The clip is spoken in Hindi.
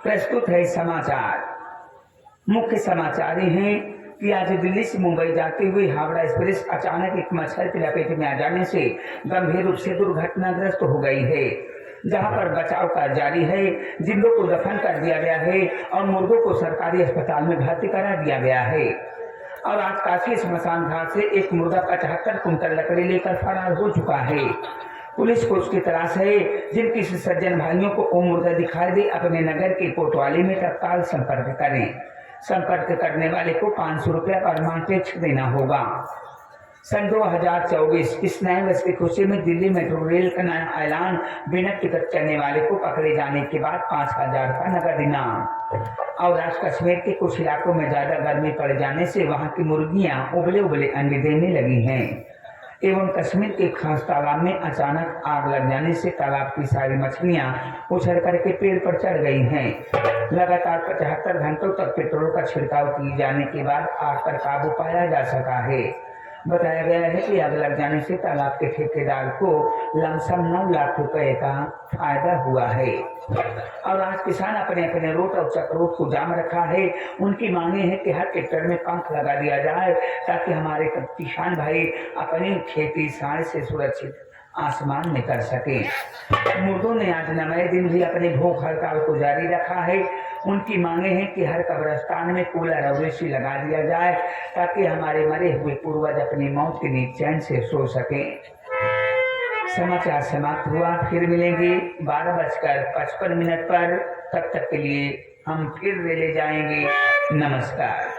प्रस्तुत है समाचार। मुख्य समाचार ये हैं कि आज दिल्ली से मुंबई जाते हुए हावड़ा एक्सप्रेस अचानक एक मच्छर की लपेट में आ जाने से गंभीर रूप से दुर्घटनाग्रस्त हो गई है, जहां पर बचाव कार्य जारी है। जिंदों को दफन कर दिया गया है और मुर्दों को सरकारी अस्पताल में भर्ती करा दिया गया है। और आज काशी स्मशान घाट से एक मुर्दा 75 कुंटल लकड़ी लेकर फरार हो चुका है। पुलिस को उसकी तलाश है। जिन किसी सज्जन भाइयों को वो मुर्दा दिखाई दे अपने नगर के कोतवाली में तत्काल संपर्क करें। संपर्क करने वाले को 500 रुपया का अरमांटेक्स देना होगा। सन 2024 इस नए वर्ष की खुशी में दिल्ली मेट्रो रेल का नया ऐलान, बिना टिकट चलने वाले को पकड़े जाने के बाद 5000 का नगद इनाम। और आज कश्मीर के कुछ इलाकों में ज्यादा गर्मी पड़ जाने से वहां की मुर्गियां उबले उबले अंडे देने लगी हैं। एवं कश्मीर के खास तालाब में अचानक आग लग जाने से तालाब की सारी मछलियां उछल करके पेड़ पर चढ़ गई हैं। लगातार 75 घंटों तक पेट्रोल का छिड़काव किए जाने के बाद आग पर काबू पाया जा सका है। बताया गया है कि आग लग जाने से तालाब के ठेकेदार को लमसम 9 लाख रुपए का फायदा हुआ है। और आज किसान अपने अपने रूट और चक्रोट को जाम रखा है। उनकी मांगे है कि हर ट्रैक्टर में पंख लगा दिया जाए ताकि हमारे किसान भाई अपनी खेती साए से सुरक्षित आसमान में कर सके। मुर्दों ने आज नए दिन भी अपने भूख हड़ताल को जारी रखा है। उनकी मांगे हैं कि हर कब्रिस्तान में कूलर और एसी लगा दिया जाए ताकि हमारे मरे हुए पूर्वज अपनी मौत के नीचे चैन से सो सके। समाचार समाप्त हुआ। फिर मिलेंगे 12:55 पर। तब तक के लिए हम फिर ले जाएंगे। नमस्कार।